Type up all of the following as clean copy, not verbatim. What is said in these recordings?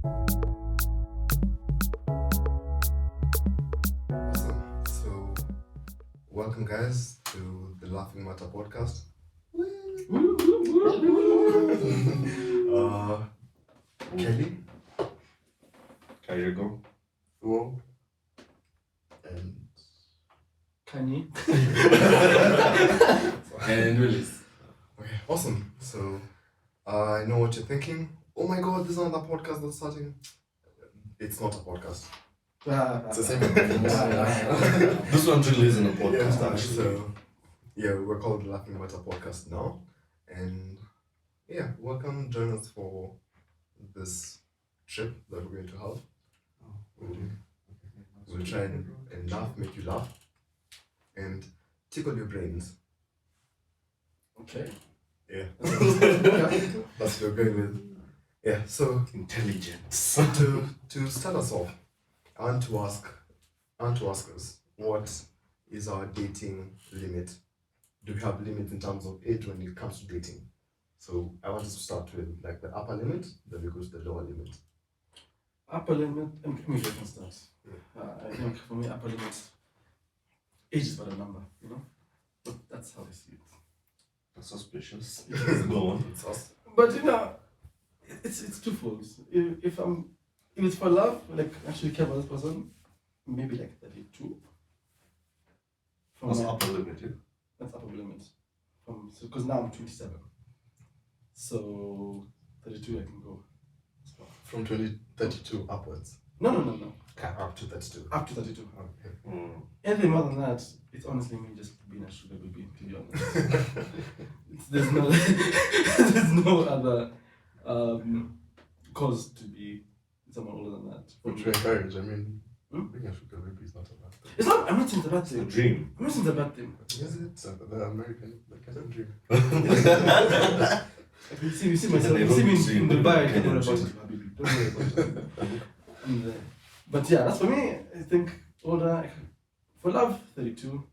Awesome. So, welcome, guys, to the Laughing Matter podcast. Kelly, Kayako. Whoa, and Kanye. And Willis. okay, awesome. So, I know what you're thinking. Oh my God, this is another podcast that's starting. It's not a podcast. It's the same. This one really isn't a podcast, Yeah, actually. so, yeah, we're called the Laughing Matter podcast now, and yeah, welcome. Join us for this trip that we're going to have. We'll try and laugh, make you laugh, and tickle your brains. Okay. Yeah, that's what we're going with. Yeah, so Intelligence. to start us off, I want to ask us, what is our dating limit? Do we have limits in terms of age when it comes to dating? So I want us to start with like the upper limit, then we go to the lower limit. Upper limit, maybe I can start. I think for me, upper limit, age is but a number, you know? But that's how I see it. That's suspicious. Go on. It's us. But you know, it's twofold. If it's for love, like actually care about this person, maybe like 32. That's my- upper limit, yeah? That's upper limit. Because now I'm 27. So 32 I can go. So, From 32 upwards. no. Up to 32. Up to 32. Okay. Anything more than that, it's honestly me just being a sugar baby, to be honest. There's no other cause to be someone older than that. Which we encourage. I mean, Hmm? being a sugar baby is not a bad thing. It's not. I'm not saying it's a bad It's a thing. dream. I'm not saying it's a bad thing. Is it? The American, like I don't dream. Like, you see myself. And You they see me don't in dream, Dubai. I they can don't worry about dream. it, Habibi. Don't worry about it. And, but yeah, that's for me. I think older for love 32,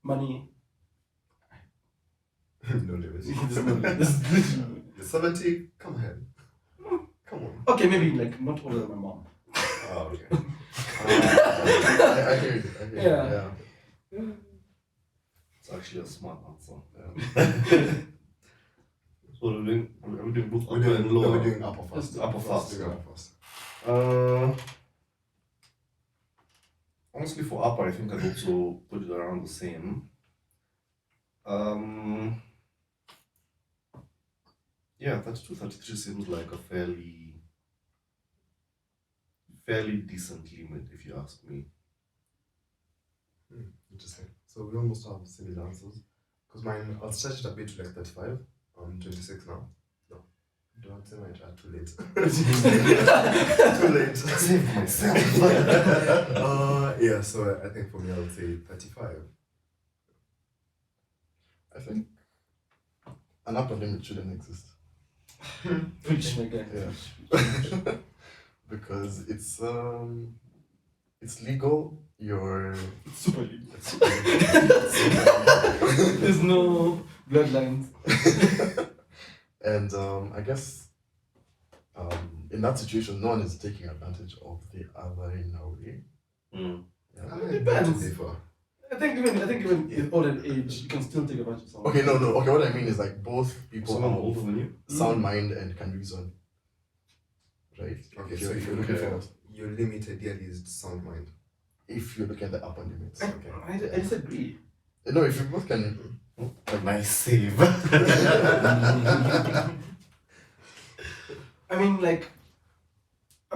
money. No limit. There's no limit. There's literally- You're 70, come ahead. Come on. Okay, maybe like not older than my mom. Oh, okay. I hear you. Yeah. It's actually a smart answer. Yeah. So are we doing both We're upper and doing, lower? we're doing upper first. Just upper first. We're doing upper first. Honestly, for upper, I think I'd also put it around the same. Yeah, 32, 33 seems like a fairly decent limit, if you ask me. Interesting. So we almost have similar answers. Because mine, I'll stretch it a bit to like 35. I'm 26 now. No. Don't say my age. Too late. Too late. Save myself. Yeah, so I think for me, I would say 35. I think an upper limit shouldn't exist. Preach, my guy. Yeah. Because it's legal. You're It's super legal. There's no bloodlines. and I guess in that situation, no one is taking advantage of the other in a way. Mm. Yeah. It depends. Differ. I think even in older age, you can still take advantage of someone. Okay, no. Okay, what I mean is like both people Someone have older than you? sound mind and can reason. Right? Okay, If so you're looking for, your limit ideally is sound mind. if you're looking at the upper limits. Okay. I disagree. No, if you both can. A nice save. I mean, like,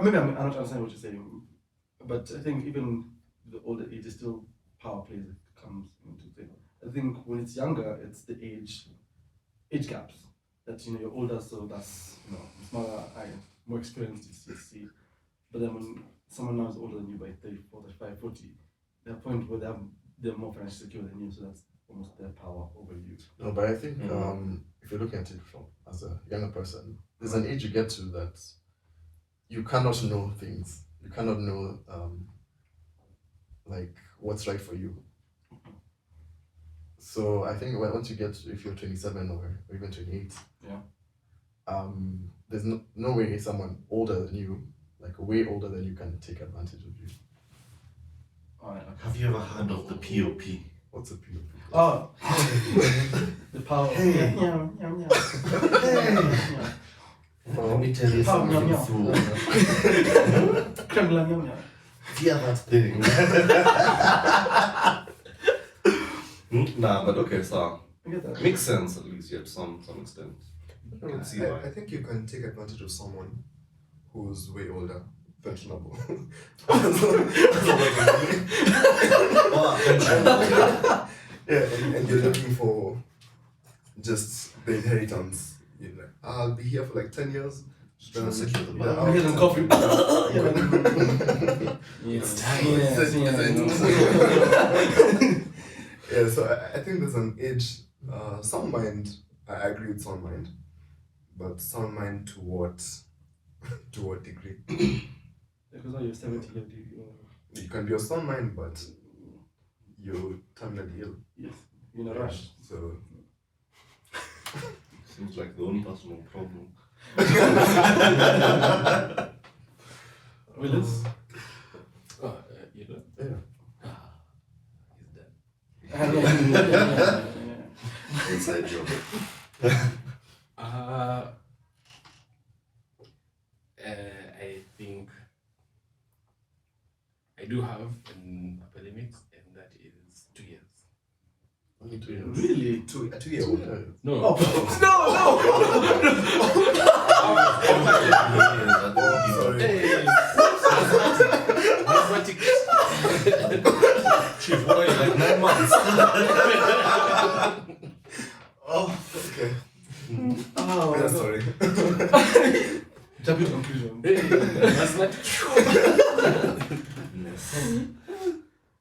maybe I'm not understanding what you're saying, but I think even the older age is still power plays that comes into thing. I think when it's younger, it's the age gaps that you're older, so that's smaller, more experienced. You see, but then when someone now is older than you by 34, 35, 40, they're at a point where they're more financially secure than you, so that's almost their power over you. No, but I think if you're looking at it from as a younger person, there's an age you get to that you cannot know things. You cannot know like what's right for you. So I think once you get, if you're 27 or even 28, Yeah. there's no way someone older than you, like way older than you, can take advantage of you. Alright, okay. Have you ever heard of the POP? What's a POP? Oh, the power. Hey. Meow, meow, meow. Let me tell you Power, meow, something, meow. fool. Creme la meow, meow. Fear that thing. Nah, but okay, so I get that. makes sense at least, yeah, to some extent. I can see why. I think you can take advantage of someone who's way older. Pensionable. Yeah, and you're looking for just the inheritance. You're like, I'll be here for like 10 years. Trying to secure the Yeah, I'm getting coffee. It's time. Yeah, so I think there's an age, sound mind, I agree with sound mind, but sound mind to what degree? Because now you're 70, You can be a sound mind, but you're terminally ill. yes, you're in a rush. So Seems like the own personal problem. Willis? You know? yeah. He's dead. Yeah. Inside joke. I think I do have an upper limit, and that is 2 years. Only 2 years. Really? 2 years. No. Oh, Mathematics. Chief, what are you, like 9 months? Oh, okay. Oh, Yeah, no. sorry. Jump to conclusion. Mathematics.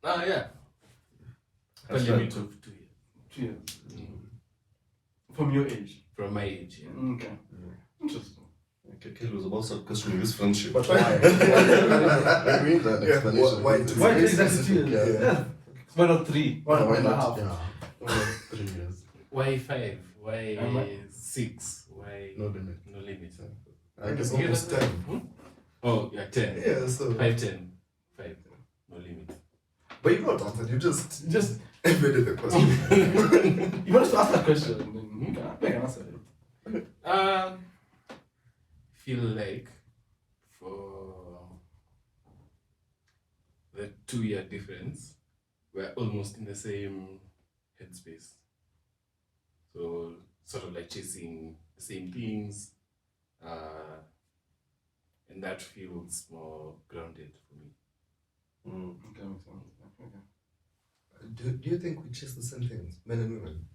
Yeah. Upper limit of 2 years. 2 years. From your age. From my age, yeah. Okay. Interesting. Okay, Kelly was about to question his friendship. But why? Why? I need that Yeah, explanation. why- It's Why very exactly 2 specific, years? yeah. Yeah. Why not 3? Why not Why 1.5? not? Yeah. Why not 3 years? Why 5? Why And why- 6? Why No limit. no limit? I guess Yeah, almost that's 10. Oh, yeah, 10. Yeah, so. 5, 10. 5. No limit. But you not answered, you just Just, evaded the question. you want us to ask that question, then you can answer it. Feel like for the 2-year difference, we're almost in the same headspace. So, sort of like chasing the same things, and that feels more grounded for me. Okay, makes sense. Okay. Do you think we chase the same things, men and women?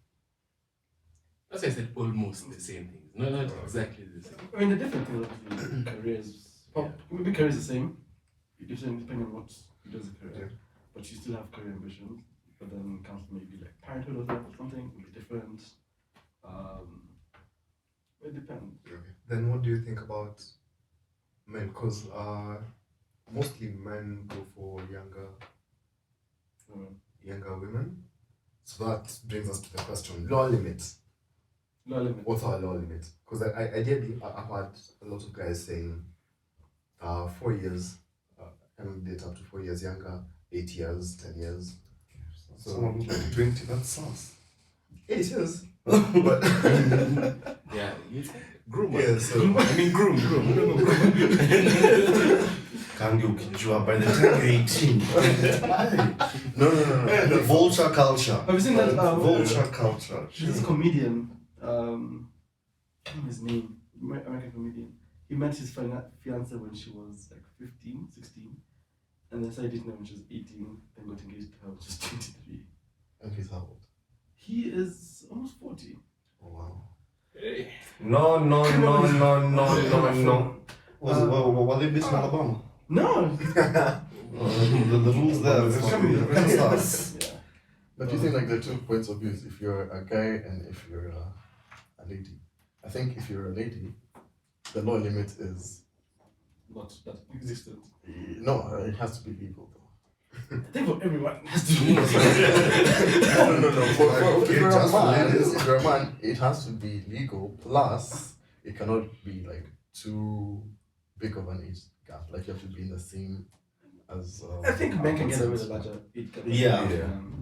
As I said, almost the same things. No, not exactly the same. I mean, the different things, obviously, careers. Maybe career is the same, depending on what you do as a career. Yeah. But you still have career ambitions. But then it comes to maybe like parenthood or something, it will be different. It depends. Then what do you think about men? Because mostly men go for younger women. So that brings us to the question: lower limit. No limit. What's our lower limit? Because ideally, I've had a lot of guys saying 4 years, and date up to 4 years younger, 8 years, 10 years. So Someone who's like 20, that sucks. 8 years. But Yeah, groom. yeah, so I mean, groom. Can't you ukijua by the time you're 18? no. The vulture culture. Have you seen that? Vulture culture. There's this comedian, I don't know his name, American comedian. He met his fiance when she was like 15, 16, and then started dating her when she was 18, then got engaged to her when she was 23. and he's how old? He is almost 40. Oh wow. Hey. No. Were they based in Alabama? No! The rules there. Kansas. Yeah. But do you think like there are 2 points of views? If you're a guy and if you're a lady, I think if you're a lady, the lower limit is Not that existent. no, it has to be legal though. I think for everyone it has to be. No. If Okay, you're a just for man, ladies. if you're a man, it has to be legal. Plus, it cannot be like too big of an age gap. Like you have to be in the same as. I think men can get away with a consent. larger age gap. Yeah.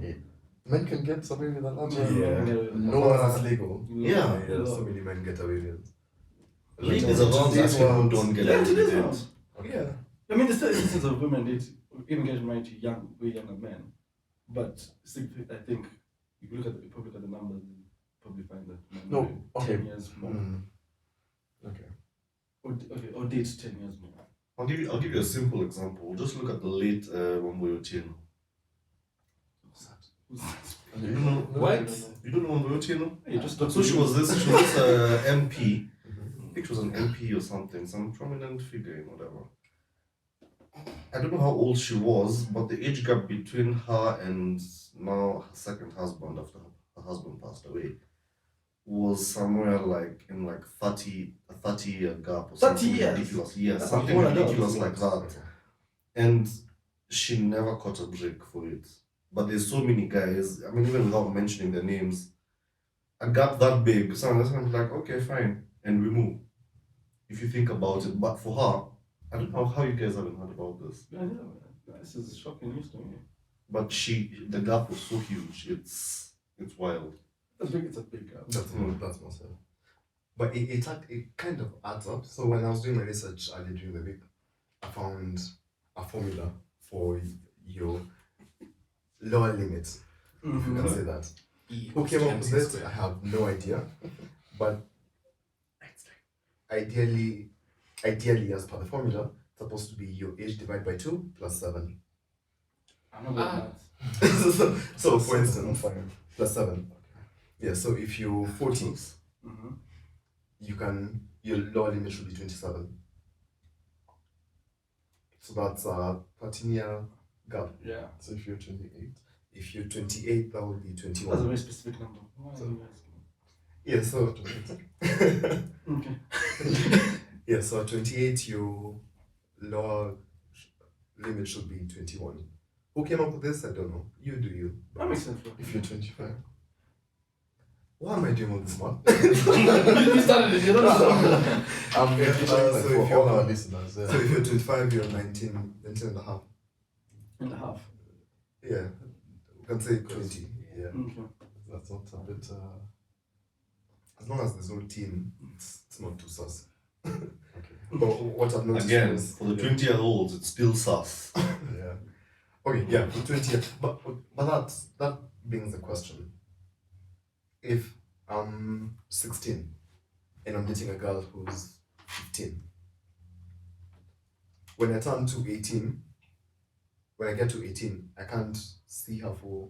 Yeah. Men can get away with a larger. Men can get away with a No larger- one is legal. Yeah. Yeah, so many men get away with it. Ladies around Today's actually who world- don't get Yeah, away today's with it. world. Yeah. I mean, there's still instances of women even getting married to way younger men, but still, I think if you probably look at the numbers, you probably find that men No, marry okay. 10 years more, Okay. or date 10 years more. I'll give you a simple example. Just look at the late Wambuyo Chino. Who's that? You don't know What? You don't know Wambuyo Chino? Hey, just So she was this MP. Mhm. I think she was an MP or something, some prominent figure in whatever. I don't know how old she was, but the age gap between her and now her second husband after her husband passed away was somewhere like in like 30-year gap or 30 something years? ridiculous. Yeah, That's something a whole ridiculous adult. like that. And she never caught a break for it. But there's so many guys, I mean, even without mentioning their names, a gap that big, someone's like, okay, fine, and we move. If you think about it, but for her, I don't know how you guys haven't heard about this, Yeah, this is shocking news to me. but the gap was so huge, it's wild. It's a big gap. That's massive. But it kind of adds up. So when I was doing my research earlier during the week, I found a formula for your lower limit, if you can say that. Who came up with this? I have no idea. But it's like ideally as per the formula, it's supposed to be your age divided by 2 plus 7. I'm not going that. so for instance, 5. plus 7. Yeah, so if you're 40, Mm-hmm. your lower limit should be 27. So that's a 13-year gap. Yeah. So if you're 28, if you're 28, that would be That's a 21. very specific number. Why are you asking? Yeah, so Okay. yeah, so at 28, your lower limit should be 21. Who came up with this? I don't know. You do you. That makes sense. Bro. If you're 25. Why am I doing all this, man? You started it, you don't know. So for if all you're our listeners, So if you're 25, you're 19 and a half. And a half. Yeah, we can say 20. Yeah, Okay. that's not a bit. As long as there's no team, it's not too sus. But what I've noticed Again, is for the 20-year-olds, it's still sus. yeah. Okay, yeah, for 20 years. But that brings the question. If I'm 16 and I'm dating a girl who's 15, when I turn to 18, when I get to 18, I can't see her for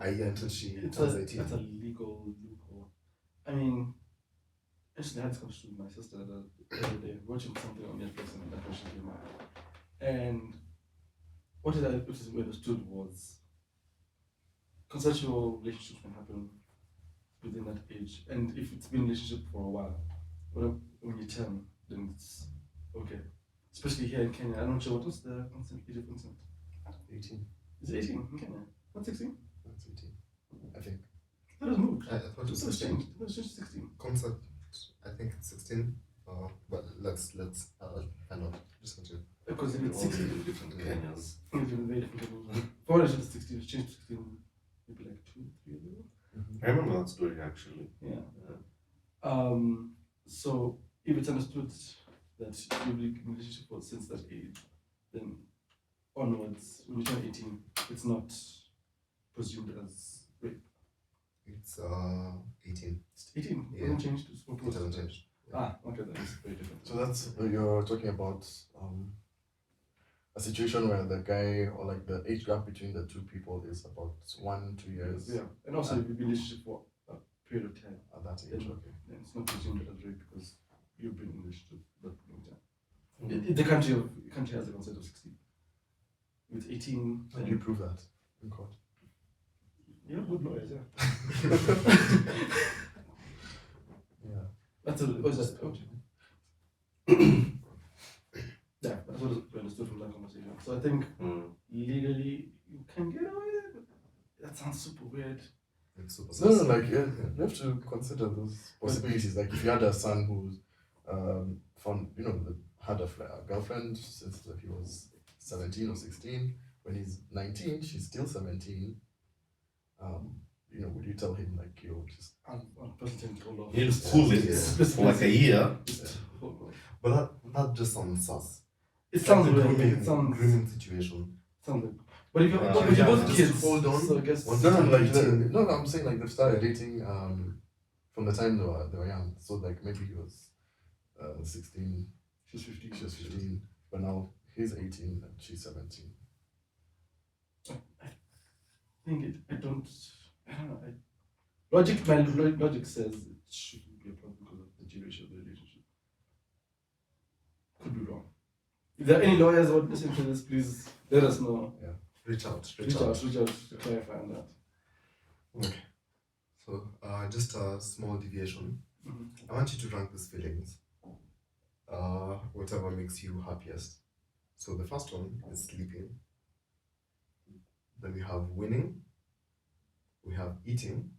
a year until she turns 18. That's a legal loophole. I mean, actually, I had this conversation with my sister the other day, watching something on Netflix, and that question came up. And what I understood was consensual relationships can happen within that age, and if it's been a relationship for a while, when you turn, then it's okay. Especially here in Kenya, I'm not sure what's the age of consent. 18. Is it 18 in Kenya? Not 16? That's 18. I think. That has moved. I thought it was It was 16. changed. It was just 16. Concept, I think it's 16. But let's find out. Just continue. Because if it's All 16, in different Kenyas. it's been very different. For when I was 16, it changed to 16 maybe like 2-3 years ago. I remember that story actually. Yeah. So if it's understood that you've been in a relationship since that age, then onwards, when you turn 18, it's not presumed as rape. It's 18. It's 18. It Yeah. hasn't changed to It hasn't changed. Ah, okay, that is very different. So that's you're talking about a situation where the guy or like the age gap between the two people is about 1-2 years Yeah, and also if you've been in a relationship for a period of time, at that age. Okay. then it's not presumed as rape because you've been in a relationship for that long time. Mm. The country has a consent of 16. With 18, How do you prove that in court? you have good lawyers, yeah. Yeah. That's a, what is that? Yeah, that's what I understood from that conversation. So I think legally you can get away with it. That sounds super weird. It's super No, sus. like you have to consider those possibilities. Like if you had a son who's found, had a girlfriend since he was 17 or 16. When he's 19, she's still 17. Would you tell him like, yo, just Unprecedented hold off. You need to cool it for like a year. Just hold off. But that just sounds sus. It sounds like a weird. grooming, It sounds grooming situation. sounds like. But if you're, Yeah, but you're both just kids, hold on. so I guess One- no, I'm saying like they've started dating from the time they were young. So like maybe he was 16, she's 15. she was 15, but now he's 18 and she's 17. I don't know. Logic says it shouldn't be a problem because of the duration of the relationship. Could be wrong. If there are any lawyers who are listening to this, please let us know. Reach out. Reach out to clarify on that. So just a small deviation. Mhm. I want you to rank these feelings. Whatever makes you happiest. So the first one is sleeping. Then we have winning. We have eating.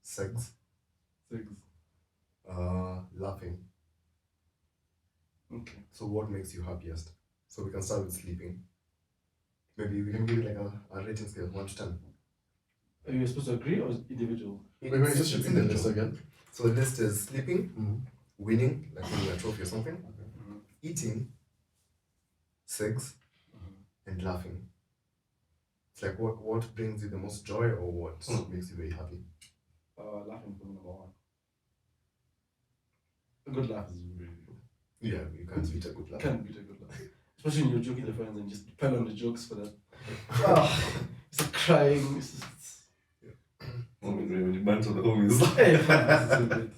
Sex. 6. Laughing. Okay. So what makes you happiest? So we can start with sleeping. Maybe we can give it like a rating scale, 1 to 10. Are you supposed to agree or is it individual? Wait, just It's repeat the list individual. again. So the list is sleeping, winning, like winning a trophy or something, Mhm. eating, sex, and laughing. It's like what brings you the most joy or what makes you very happy? Laughing for number 1. A good laugh is really good. Yeah, you can't beat a good laugh. Can't beat a good laugh. Especially when you're joking with your friends and just depend on the jokes for that. It's like crying. It's just. When you banter the homies. Hey, this is so good.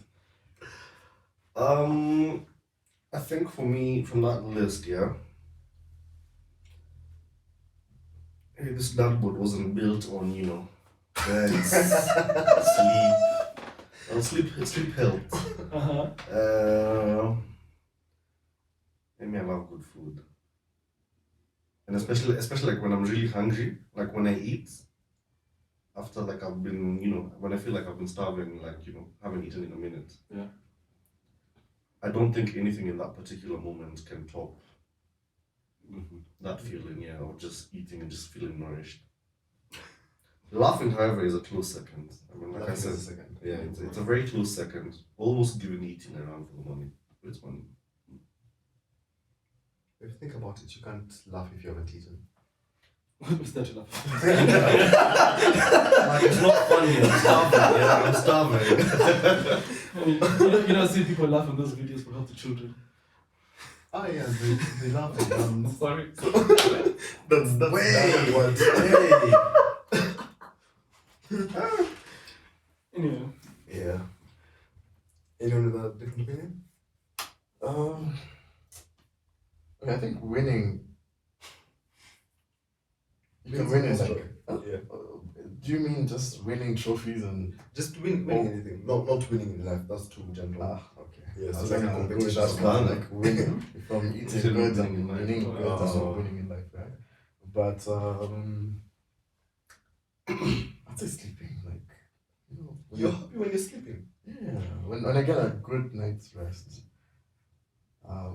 I think for me, from that list, yeah. Hey, this dartboard wasn't built on, beds, sleep. Sleep helped. Maybe I love good food. And especially like when I'm really hungry, like when I eat, after like I've been, when I feel like I've been starving, like, haven't eaten in a minute. Yeah. I don't think anything in that particular moment can top Mhm. that feeling, of just eating and just feeling nourished. Laughing, however, is a close second. I mean, like I Laughing is said, a second. yeah, it's a very close second. Almost giving eating around for the money. But it's money. If you think about it, you can't laugh if you haven't eaten. What's that to laugh? Like, it's not funny, I'm starving, I'm starving. You don't see people laugh in those videos for help to children. Ah, yeah, they laugh at Sorry. That's Wait, what. Hey! Anyway. Yeah. Anyone with a different opinion? Okay, I think winning. You can Winning win is like. joy. Yeah. Do you mean just winning trophies and? Just winning anything. Not winning in life. That's too general. Okay. Yeah, I so was like a good, competition. that's fun. fun, like winning from eating Instead of good winning and in life. winning good Oh. and winning in life, right? But I'd say sleeping, like when You're happy when you're sleeping. yeah, when I get a good night's rest, I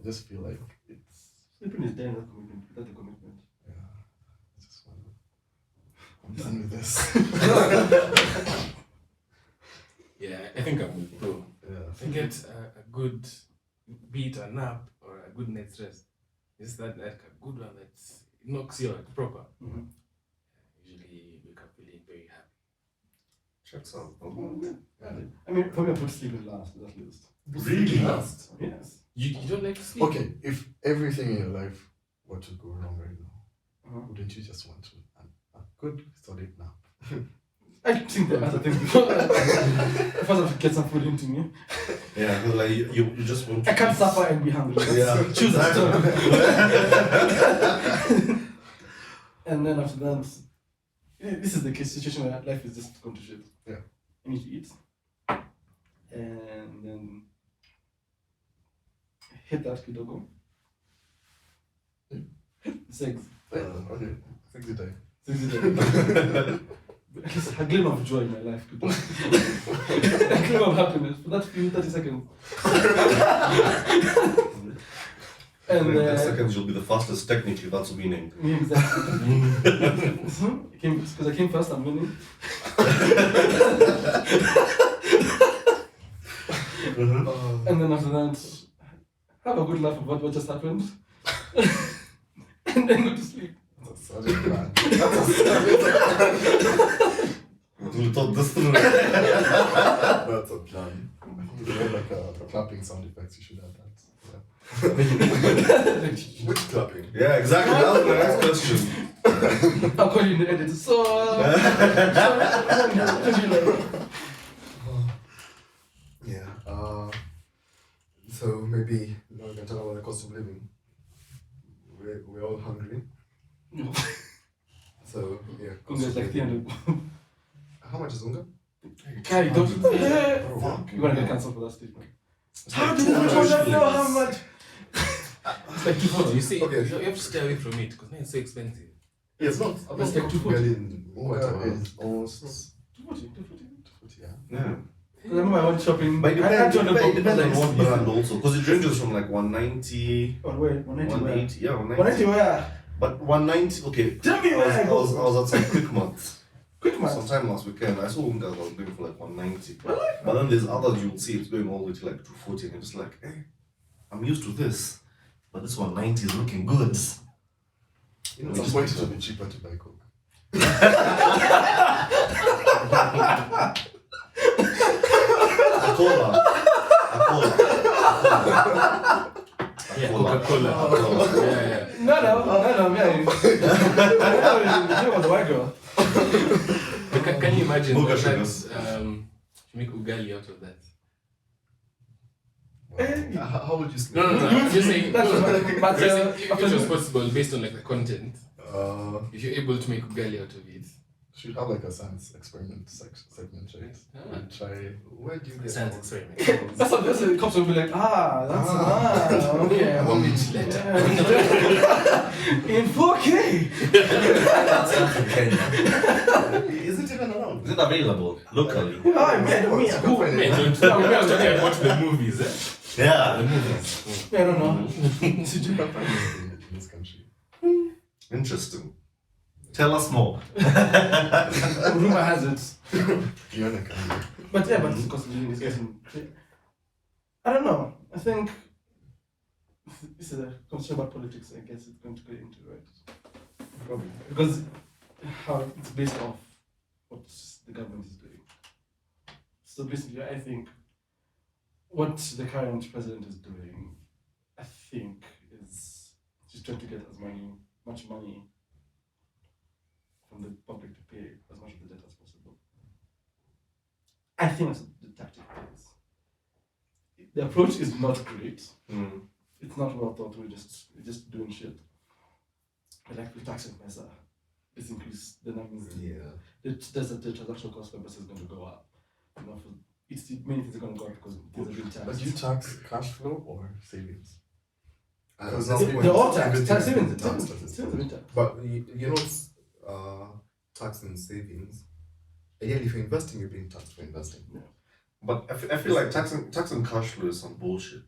just feel like it's Sleeping is there in that commitment. Without the commitment. I just want I'm done with this. Yeah, I think I'm with bro. Yeah, If you get a good, be it a nap or a good night's rest, it's that like a good one that knocks you out proper. Mm-hmm. Usually wake up feeling very happy. Checks out. I mean, for me, I put sleeping last on that list. Really? Last? Yes. You don't like to sleep? okay, if everything in your life were to go wrong right now, wouldn't you just want to a good solid nap? I think that other things before that. First, I have to get some food into me. Yeah, because like you just want to I can't eat. suffer and be hungry. Yeah. Choose a And then after that, this is the case situation where life is just going to shit. Yeah. You need to eat. And then hit that kidogo. Sex. Okay, sexy day. Sex is at least a gleam of joy in my life. A gleam of happiness for that few 30 seconds. And In 10 seconds, you'll be the fastest. Technically, that's winning. yeah, exactly. Because I came first, I'm winning. And then after that, have a good laugh about what just happened. And then go to sleep. That's such a plan. We thought this through. That's a plan. I think you have like a clapping sound effects. You should have that. Which clapping? Yeah, exactly. That was my next question. I'll call you in the edit. So, Yeah. So maybe now we can talk about the cost of living. We're all hungry. So yeah. cost Unga's of like living. 300. How much is unga? Kai, don't. Fuck. You're gonna get cancelled for that statement. How do you know how much? It's like 240. You see, Okay. you have to stay away from it because now it's so expensive. Yeah, it's not. It's like 240. Unga is almost 240. 40, yeah. Yeah. I remember I went shopping. But it I had depends, 200 it depends on what bucks. brand also. Because it ranges from like 190, On where? 190 where? 180. Yeah, 190 190. where? But 190, okay. Tell me where I I go. was at some quick months. Quick man. Sometime last weekend, I saw one guy that was going for like 190. But then there's others you'll see it's going all the way to like 240, and you're just like, hey, I'm used to this. But this 190 is looking good. You know, At some point it will be cheaper to buy Coke. Coca-Cola. Yeah, Coca-Cola. Coca-Cola. Yeah. No, man. You was a white girl. But can you imagine Mocha that, sugar. you make ugali out of that? how would you No. I'm just saying, That's no, but, I'm just saying, if after it was possible based on like the content, if you're able to make ugali out of it. Should have like a science experiment segment, right? Ah. And try. where do you get Science experiment. that's what the cops will be like, that's okay. 1 minute later. In 4K. Is it even around? Is it available locally? I made me. Man, don't, we are talking about the movies, eh? Yeah. The movies. I don't know. Should you have in this country? Interesting. Tell us more. Rumor has it. Fiona can. But yeah, but the cost of living is getting crazy. I don't know. I think this is a conversation about politics. I guess it's going to get into, right? Probably. Because how it's based off what the government is doing. So basically, I think what the current president is doing, I think, is she's trying to get much money from the public to pay as much of the debt as possible. I think that's the tactic is. The approach is not great. Mm. It's not well thought. We're just doing shit. But like with tax and Mesa, it's increased. Then that means Yeah. the transaction cost per person is going to go up. You know, many things are going to go up because things are being taxed. But do you tax cash flow or savings? Because They're all taxed. everything is Savings taxed. savings are being taxed. But you know, tax and savings. Again, if you're investing, you're being taxed for investing. But I feel like tax and cash flow is some bullshit.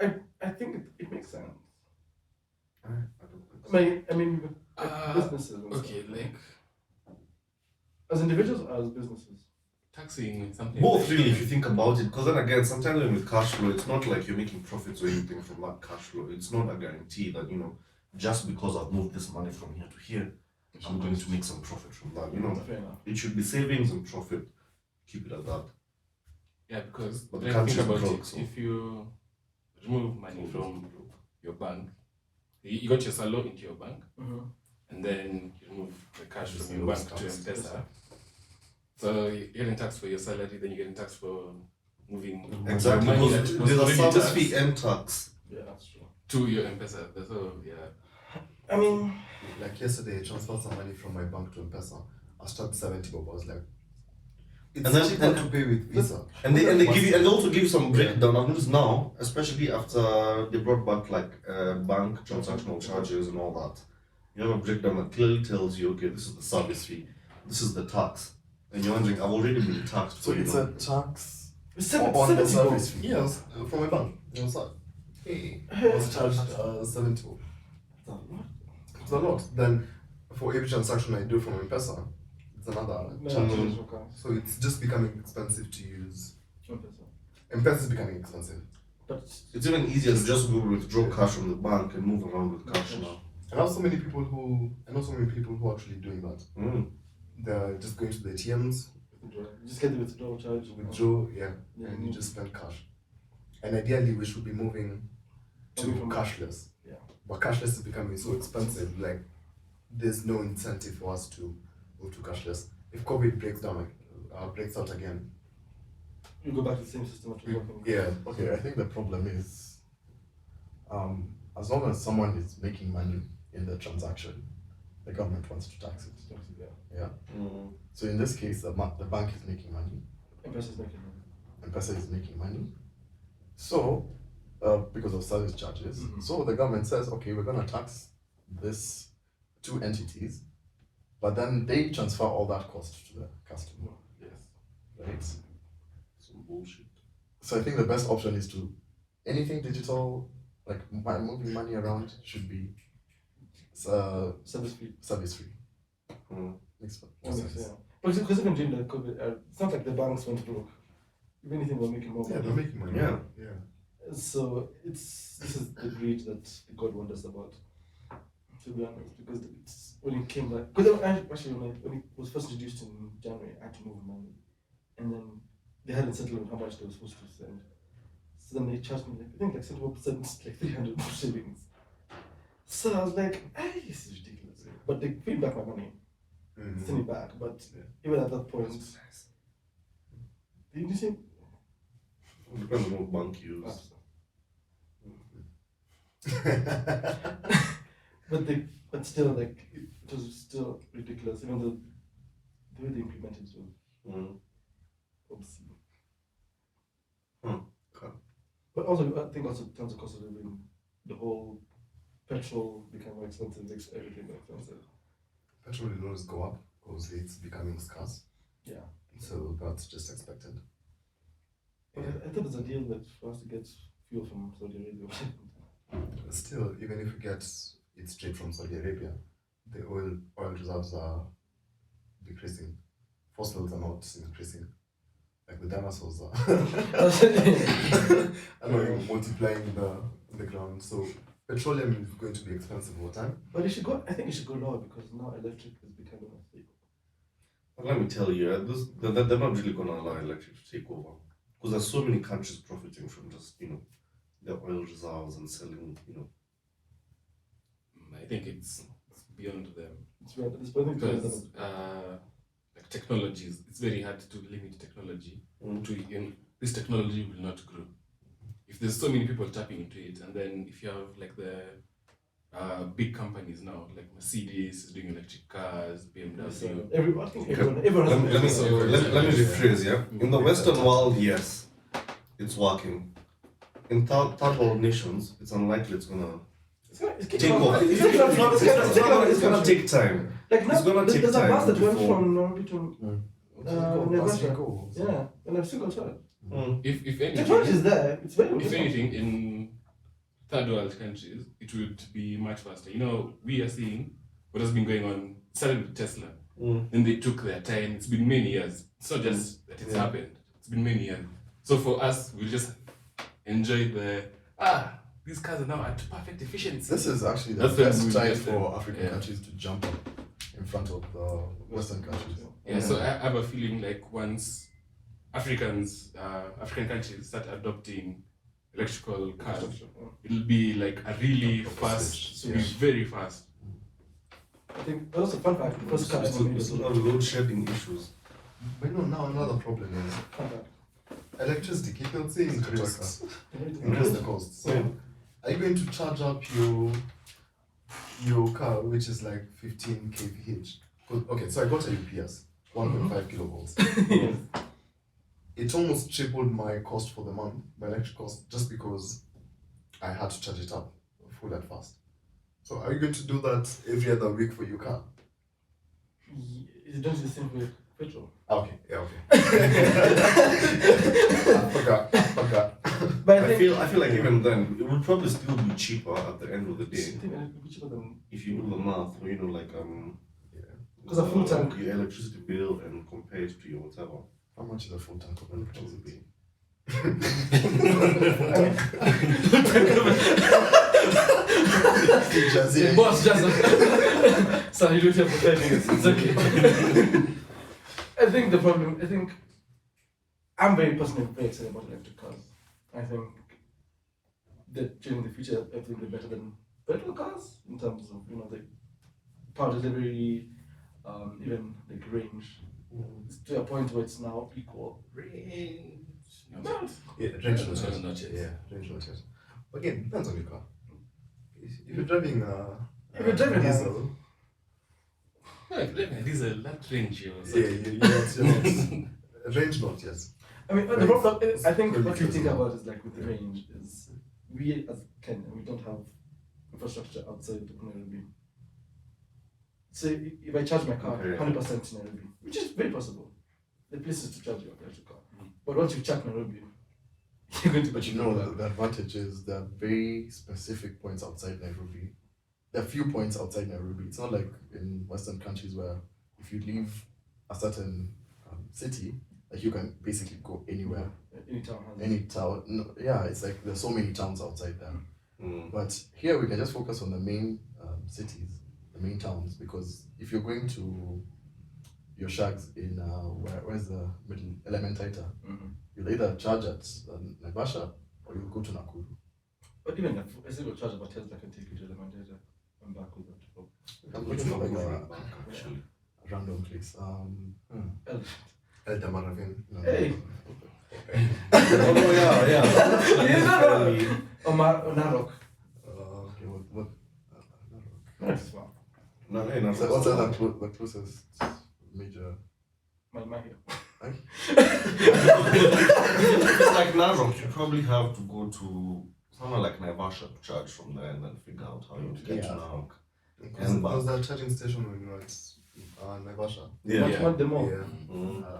I think it makes sense. I don't think so. I mean, like businesses. and Okay, stuff. like As individuals or as businesses? taxing something. Both really, if you think about it, because then again, sometimes when with cash flow, it's not like you're making profits or anything from that cash flow. It's not a guarantee that, you know, just because I've moved this money from here to here, I'm going to make some profit from that. You know, Fair enough. it should be savings and profit. Keep it at that. Yeah, because But the like, country's think about broke, it. so- If you remove money from your bank, you got your salary into your bank, and then you remove the cash Just from your lose bank to tax. M-Pesa. So you're getting taxed for your salary, then you're getting taxed for moving Exactly. money that Because was there's a already service taxed fee and tax. Yeah, that's true. to your M-Pesa. So yeah. I mean, Like yesterday, I transferred some money from my bank to M-Pesa. I started 70 bob. I was like, it's And then- cheaper and- to pay with Visa. And they give you, and they also give you some breakdown. I've noticed now, especially after they brought back like bank transactional charges and all that. You have a breakdown that clearly tells you, okay, this is the service fee. this is the tax, and you're wondering, I've already been taxed. So for, it's a tax It's on the 70 service fee. Yes, from my bank. It was like, hey, I was charged 70. It's a lot. Then for every transaction I do from M-Pesa, it's another charge. So it's just becoming expensive to use. M-Pesa is becoming expensive. But It's even easier to just go withdraw cash from the bank and move around with cash now. And also many people who are actually doing that. They're just going to the ATMs, just get the withdrawal charge. withdraw, and you just spend cash. And ideally we should be moving to Moving from- cashless. Yeah. But cashless is becoming so expensive, like there's no incentive for us to move to cashless. If COVID breaks out again, You go back to the same system that was working. yeah, Okay, I think the problem is, as long as someone is making money in the transaction, the government wants to tax it. Yeah. So in this case, the bank is making money, M-Pesa is making money. M-Pesa is making money. So, because of service charges, Mhm. so the government says, okay, we're gonna tax this two entities, but then they transfer all that cost to the customer, Yes. right? Some bullshit. So I think the best option is to anything digital, like moving money around, should be Service fee. service free. Mm. Makes more That makes sense. sense. Because even during the COVID, it's not like the banks went broke. If anything, we're making more yeah, money. they're making money. Yeah. So this is the greed that God warned us about, to be honest, because it's when it came back. Because actually, when it was first introduced in January, I had to move money, and then they hadn't settled on how much they were supposed to send. So then they charged me, I think, like 71%, like 300 more shillings. So I was like, hey, this is ridiculous. But they paid back my money, send it back. But even at that point, did you see? Depends on what bank you use. But still, like it was still ridiculous. Even though the way they implemented it was obscene. Okay. But also, I think also in terms of cost of living, the whole petrol became more expensive, makes everything more expensive. Petrol will always go up because it's becoming scarce. Yeah. So that's just expected. But I thought it was a deal that for us to get fuel from Saudi Arabia. Still, even if we get it straight from Saudi Arabia, the oil reserves are decreasing. Fossils are not increasing. Like the dinosaurs are. And we're multiplying in the ground. So petroleum is going to be expensive over time. But I think it should go lower because now electric is becoming a thing. But let me tell you, they're not really going to allow electric to take over. Because there's so many countries profiting from just, their oil reserves and selling, I think it's beyond them. It's right. It's probably Because like technologies, it's very hard to limit technology to this technology will not grow. If there's so many people tapping into it, and then if you have like the big companies now, like Mercedes is doing electric cars, BMW. Everyone has Let me rephrase, yeah? In the Western world, yes, it's working. In third world nations, it's unlikely it's gonna take over. It's gonna take time. Like now, It's gonna take there's a bus time that went before- from Nairobi to Naivasha. Yeah, and I've still got tried. If Technology anything, is there. It's very if good. anything, in third world countries, it would be much faster. We are seeing what has been going on. It started with Tesla. Then they took their time. It's been many years. It's not just that it's happened. It's been many years. So for us, we just enjoy these cars are now at perfect efficiency. This is actually the That's when best we time get for them. African Yeah. countries to jump up in front of the Western countries. Yeah, so I have a feeling like once African countries start adopting electrical cars, it'll be like a really fast, it'll be very fast. I think also fun fact. The first car We ever still made was have load shedding issues. But now another problem is fun fact. electricity keep on saying increase the cost. So Yeah. are you going to charge up your car, which is like 15 kVh? Okay, so I got a UPS, 1.5 kilovolts. It almost tripled my cost for the month, my electric cost, just because I had to charge it up full and fast. So are you going to do that every other week for your car? You don't do the same with petrol. Okay, yeah, okay. I forgot. But I I think feel like even then it would probably still be cheaper at the end of the I day think it would be cheaper than if you do the math, or like because a full tank. your electricity bill and compare it to your whatever. How much is a full tank of electricity? The boss just so you do it here for 5 minutes. It's okay. I think I'm very personally very excited about electric cars. I think that in the future I think they're better than petrol cars in terms of the power delivery, even like range. It's to a point where it's now equal. Range. No, Yeah, range No, not not yet. Yeah, range not yet. Again, depends on your car. If you're driving If you're driving diesel, No, if you're driving a diesel, that range here was yeah, you're not range not yet. I mean, the Right. problem is, I think Really what we think close now. about is like with the range is we as Kenya, we don't have infrastructure outside of Nairobi. So if I charge my car Okay. 100% in Nairobi, which is very possible, the place is to charge your electric car. But once you charge Nairobi, you're going to But the advantage is there are very specific points outside Nairobi. There are few points outside Nairobi. It's not like in Western countries where if you leave a certain city, like you can basically go anywhere, any town has any town. No, yeah, it's like there's so many towns outside there. But here we can just focus on the main cities, the main towns, because if you're going to your shags in where's the middle Elementaita, you'll either charge at Naivasha or you'll go to Nakuru. But even if a single charge of a Tesla can take you to the Mandela and back with that. I'm Which looking for one like would a you back, actually? random place. El Tamaravin. No, Hey. Oh yeah. Yeah, no. Narok. Okay, what? That's fine. No, no, no. So what's the closest major? My here. If it's like Narok, you probably have to go to somewhere like Naivasha to charge from there and then figure out how you get to Yeah. Narok. Because that charging station when you're at Naivasha. What the more? Yeah.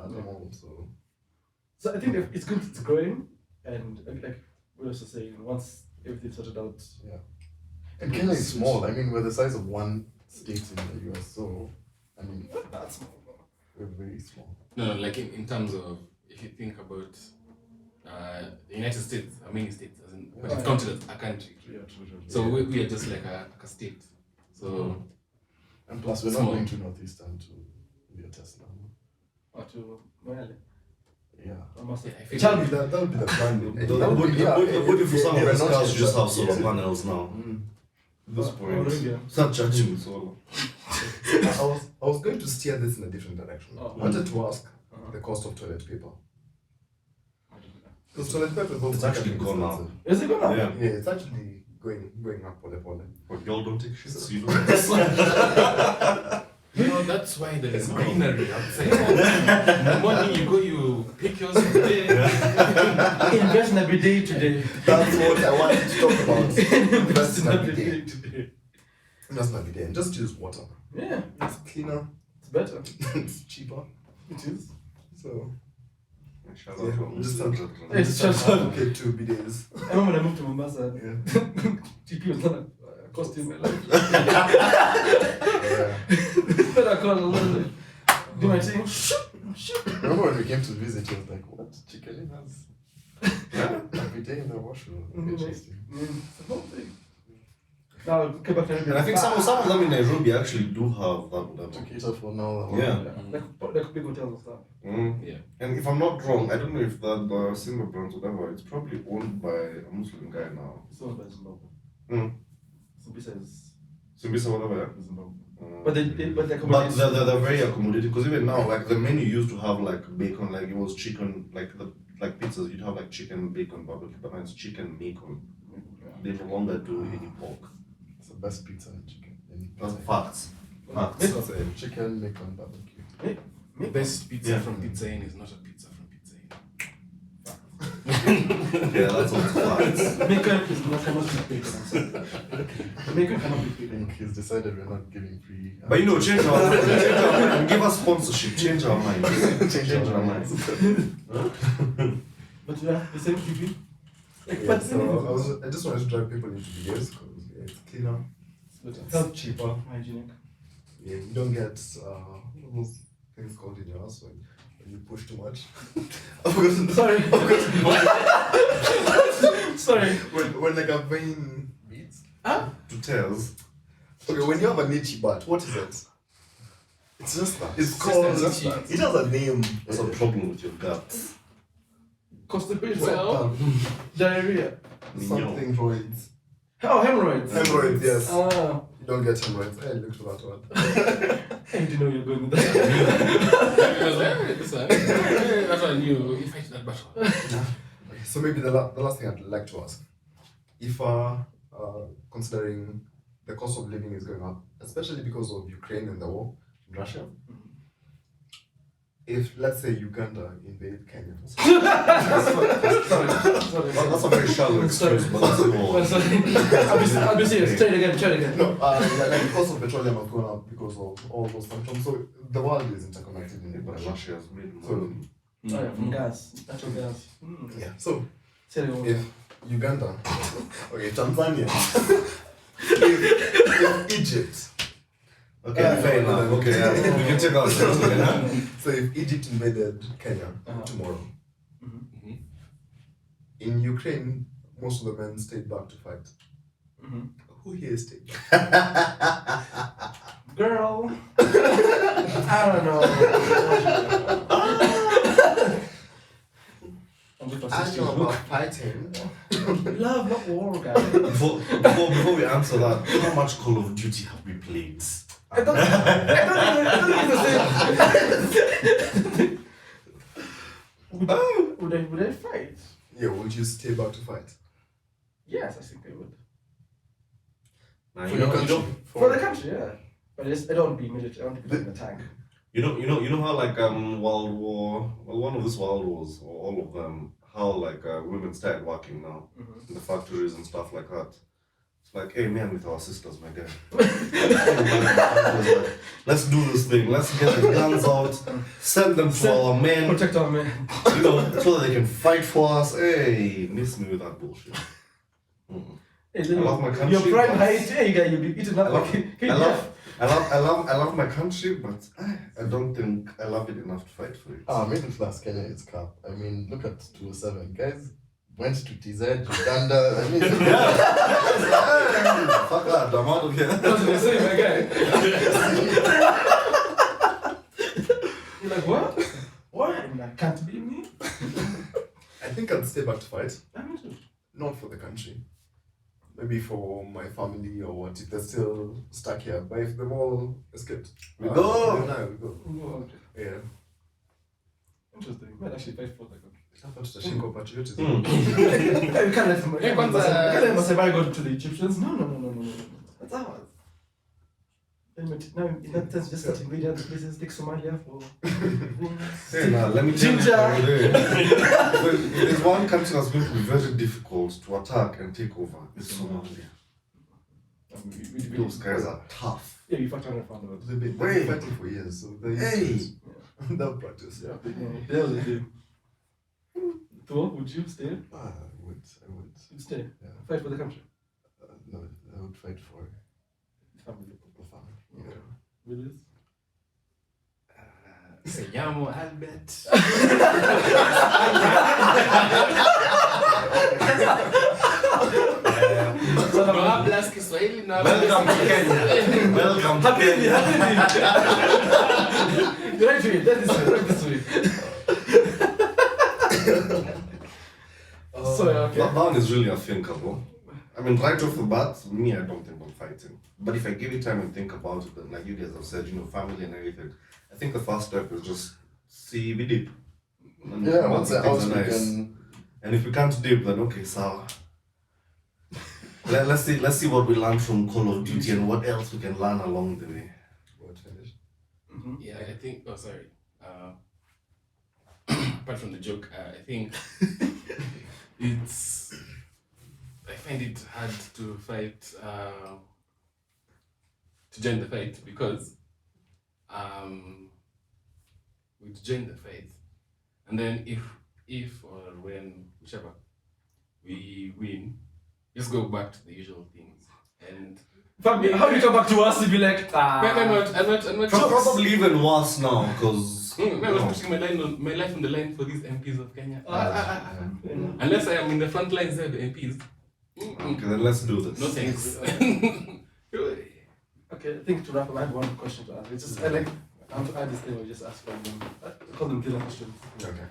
At the mall, so So I think it's good, it's growing, and like we also saying, once everything's sorted out, and Kenya is small. I mean, we're the size of one state in the US, so I mean, that's small. we're very small. No, like in terms of if you think about the United States, a mini state, as in, but it's counted as a country. Yeah, true. So we are just like a state. So And plus, we're not Small. going to Northeastern to be a Tesla. Or to Moyale. Yeah. I must yeah, say. I feel Child- like That would be the plan. The body for some of these not cars just just that, have solar yeah. panels now. At this point, Arabia. start charging with solar. I was going to steer this in a different direction. Oh. I wanted to ask Uh-huh. the cost of toilet paper. I don't know. Because toilet paper is It's actually gone up. Is it going up? Yeah. Yeah, it's actually going up pole. But y'all don't take shit, so you don't. that's why there is greenery outside. In the morning you go, you pick yours from there. Invest in every day today. That's what I wanted to talk about. Invest in every day Invest today. in day and just use water. Yeah, It's cleaner, it's better. it's cheaper. It is. So Shout yeah, out to just It's just okay, 2 bidets. I remember when I moved to Mombasa, Yeah. GP was not a cost in my life. Yeah. Then I called a little bit. Do my thing. Shoot. Remember when we came to visit, he was like, "What? Chicken has every day in the washroom." Interesting. It's the whole thing. Now, go back to And I think some of them in Nairobi actually do have that To level. cater for now. Yeah. Like big hotels and stuff. Yeah. And if I'm not wrong, I don't know if that the Simba brand, whatever, it's probably owned by a Muslim guy now. It's owned by Zimbabwe. Zimbabwe is Simbisa, whatever. Yeah. Zimbabwe. Mm. But they But they're very accommodating because even now, like the menu used to have like bacon, like it was chicken, like pizzas, you'd have like chicken, bacon, barbecue, but now it's chicken, bacon. They no longer do any pork. It's the best pizza and chicken. That's facts. Chicken, bacon, barbecue. The best pizza Yeah. from Pizza Inn is not a pizza from Pizza Inn. Yeah, that's all facts. Jamaica is not cannot be paid. Jamaica cannot be I paid. think he's decided we're not giving free. But you know, change our mind. Give us sponsorship. Change our minds. Change our minds. But yeah, the same TV. Like, Yeah, but so I just wanted to drive people into videos because it's cleaner, health cheaper. hygienic. Yeah, you don't get those things called in your house when you push too much. Sorry. Sorry. When like a vein beats To tells. Okay, when you have an itchy butt, what is it? It's just that. It's just called. an itchy. It has a name. There's a problem with your guts. Constipation. Well, Diarrhea. Something roids. Oh, hemorrhoids. Hemorrhoids, yes. Ah. You don't get hemorrhoids. I looked for that one. I didn't know you were going with that. because this one, that's what I knew. You fight that battle. Okay, so maybe the last thing I'd like to ask, if considering the cost of living is going up, especially because of Ukraine and the war in Russia, if let's say Uganda invaded Kenya, Sorry. Well, that's a very shallow excuse, but that's all. Sorry. I'll be serious. Try it again. no, like the cost of petroleum has gone up because of all those sanctions. So the world is interconnected in it, But but Russia has made so money. Oh, yeah, from gas. Natural gas. yeah. So Say it again. if Uganda, okay, Tanzania, if Egypt. Okay, fair enough. Okay, yeah. We can take out this. So if Egypt invaded Kenya tomorrow, in Ukraine, most of the men stayed back to fight. Who here stayed back? Girl. I don't know. I'm just I assisting know you. about fighting. Love, not war, guys. Before we answer that, how much Call of Duty have we played? I don't think Would I fight? Yeah, would you stay back to fight? Yes, I think I would. Nah, For your country? For the country, yeah. But I don't want to be military. I want to be in the tank. You know how like World War, well, one of these world wars or all of them, how like women started working now in the factories and stuff like that. It's like, hey, me and with our sisters, my guy. Let's do this thing. Let's get the guns out, send them to our men, Protect our men. you know, so that they can fight for us. Hey, miss me with that bullshit. Hey, I love my country. Your prime but- height, hey, you guys, you'll be eaten up like I love my country, but I don't think I love it enough to fight for it. Middle class Kenya is cap. I mean, look at 207. Guys went to TZ, Uganda. I mean, Fuck that, I'm out of here. That's what they say, my guy. You're like, what? What? I'm like, can't be me. I think I'd stay back to fight. I mean, too. Not for the country. Maybe for my family or what, if they're still stuck here. But if they've all escaped, We go. then we go. Oh, okay. Yeah. Interesting. Might actually fight for that country. Tutashingo patriotism. We can't let him. We can't let Masai go to the Egyptians. No. That's ours. Now, in that sense, just start invading other places, take Somalia for. Hey, now, let me tell you. Ginger. If there's one country that's going to be very difficult to attack and take over, it's Somalia. Those guys are tough. Yeah, you fight on the front of it. They've been fighting for years, so they're used to it. They'll practice. Yeah, that was the thing. Thor, would you stay? I would. You'd stay. Yeah. Fight for the country. No, I would fight for Family. the family. Yeah. Willis. Yamo Albert. No hablas Kiswahili, no hablas Welcome to Kenya. Welcome to Kenya. Right way, right this way. So, yeah, okay. That one is really unthinkable. I mean, right off the bat, me, I don't think I'm fighting. But if I give it time and think about it, and like you guys have said, you know, family and everything, I think the first step is just see we dip. And yeah, come once up the with house things we are nice. can. And if we can't dip, then okay, so let's see what we learn from Call of Duty and what else we can learn along the way. What finish? Yeah, I think. Oh, sorry. Apart from the joke, I think I find it hard to fight, to join the fight because we join the fight, and then if or when whichever we win, just go back to the usual things. And How do you come back to us and be like, I'm not Probably even worse now, because I'm not putting my life on the line for these MPs of Kenya. Unless I am in the front lines there, the MPs. okay, then let's do this. No thanks. Okay, I think to wrap up, I have one question to ask. It's just, I like, to add this thing, I'll just ask random, I call them killer questions. Okay.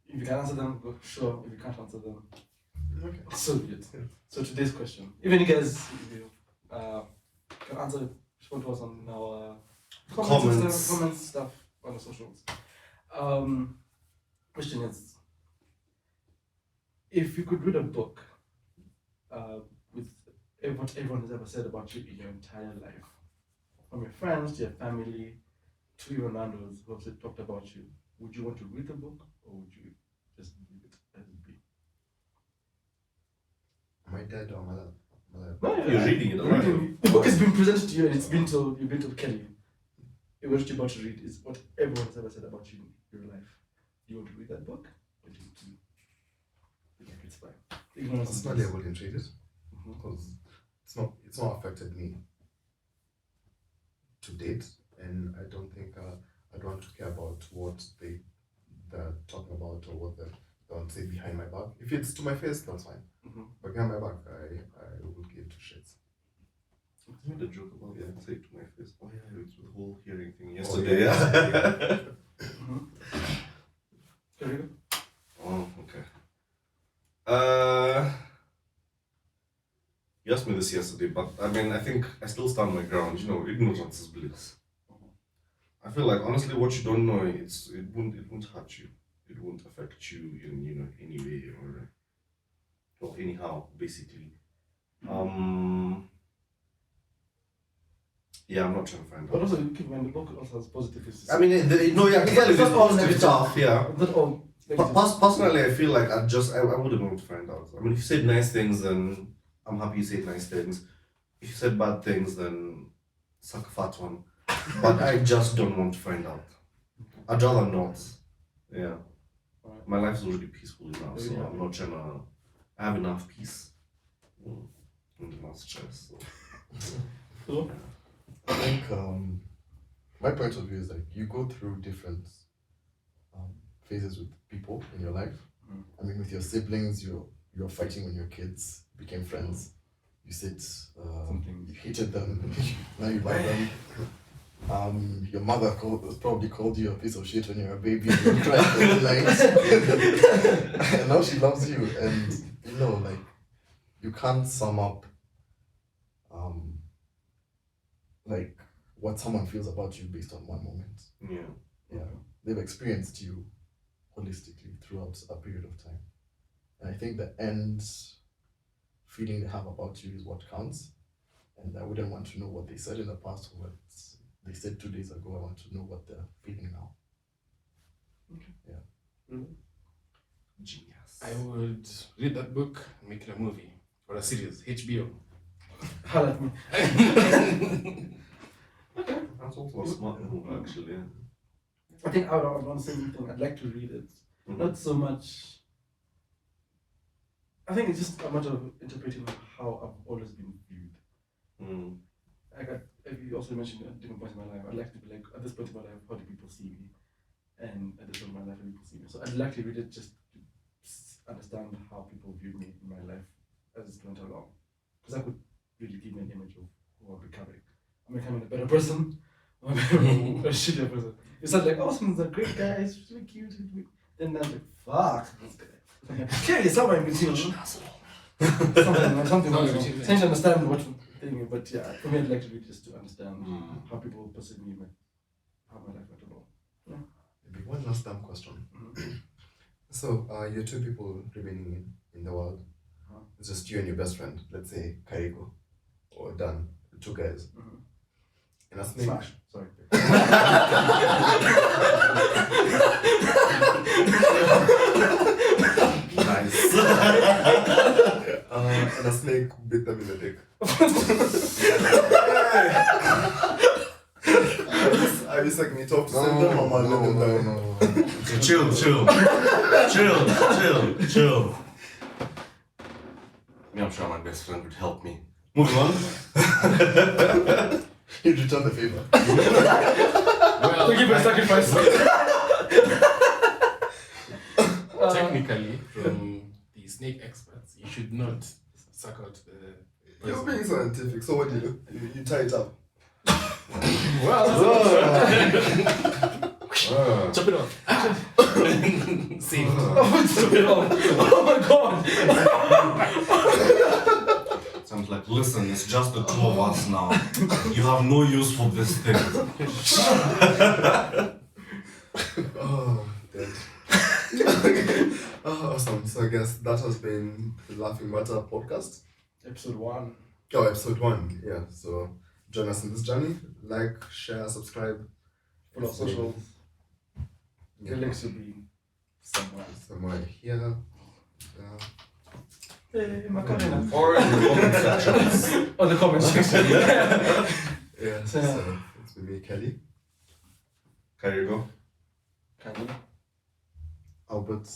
If you can answer them, go, sure. If you can't answer them, Okay. so be it. So today's question, even you guys, if you can answer it, respond to us on our comments stuff on the socials. Question is, if you could read a book with what everyone has ever said about you in your entire life, from your friends to your family to even randos who have talked about you, would you want to read the book or would you just leave it as it be? Am I dead or am I alive? No, You're reading it, reading. The book has been presented to you and you've been told Kelly, what you're about to read is what everyone has ever said about you in your life. Do you want to read that book or do you want to think it's fine? Ignorance is Personally, I wouldn't read it Mhm. because it's not affected me to date, and I don't think I'd want to care about what they're talking about or what they don't say behind my back. If it's to my face, that's fine. Mhm. But behind my back, I would give two shits. I made a joke about that. Say it to my face. Oh yeah, it's the whole hearing thing Oh, yesterday. yeah. Mhm. There we go. Oh, okay. You asked me this yesterday, but I mean, I think I still stand my ground. You know, ignorance is bliss. I feel like honestly, what you don't know, it won't hurt you. It won't affect you in any way or well, anyhow, basically. Yeah, I'm not trying to find But out. also, when the book also has positive uses. I mean, no, yeah, clearly It's not there's all positive negative. stuff, yeah. Not all negative. Personally, I feel like I wouldn't want to find out. I mean, if you said nice things, then I'm happy you said nice things. If you said bad things, then suck a fat one. But I just don't want to find out. I'd rather not. Yeah. Alright. My life's already peaceful enough, so I'm not trying to. I have enough peace. And enough stress. So. Cool. I think my point of view is like you go through different phases with people in your life. Mm. I mean, with your siblings, you're fighting when your kids became friends. You said you hated them, now you love them. Your mother probably called you a piece of shit when you were a baby. You were crying all the night, and now she loves you. And you know, like you can't sum up like what someone feels about you based on one moment. Yeah. They've experienced you holistically throughout a period of time. And I think the end feeling they have about you is what counts. And I wouldn't want to know what they said in the past or what they said 2 days ago. I want to know what they're feeling now. Genius. I would read that book and make it a movie or a series, HBO. Holla at me. That's also a smart move, actually. I think I would want to say something. I'd like to read it. Not so much. I think it's just a matter of interpreting how I've always been viewed. Like you also mentioned at different points in my life, I'd like to be like, at this point in my life, how do people see me? And at this point in my life, how do people see me? So I'd like to read it just to understand how people view me in my life as it went along. Because that could really give me an image of who I'm becoming. I'm becoming a better person, or I'm becoming a shittier person. It's not like, oh, someone's a great guy, he's really cute. Then I'm like, fuck this guy. Clearly, somewhere in between. Something wrong. Trying to understand what thing, but yeah, for me, I'd like to read just to understand how people perceive me, how my life went along. Maybe one last dumb question. So, you're two people remaining in the world. It's just you and your best friend. Let's say Kaiko or Dan, the two guys. And a snake. Smash. Sorry. Nice. And a snake bit them in the dick. Are you sucking it off to send them or let them die? Okay, chill. Me, I'm sure my best friend would help me. Moving on. He'd return the favor. Well, Thank you for the sacrifice. technically, from the snake experts, you should not suck out the You're poison. being scientific, so what do? You tie it up. Well, chop it off. See. Oh my god! Sounds like, listen, it's just the two of us now. You have no use for this thing. Oh, dead. Oh, awesome. So I guess that has been the Laughing Matter podcast. Episode 1. Oh, episode 1. Yeah. So join us in this journey. Like, share, subscribe. Full of socials. The Yeah. links will be somewhere. Somewhere here. Hey, Macarena. Or in the comment sections. On the comment section. Yeah. So it's with me, Kelly. There you go. Can you? Albert.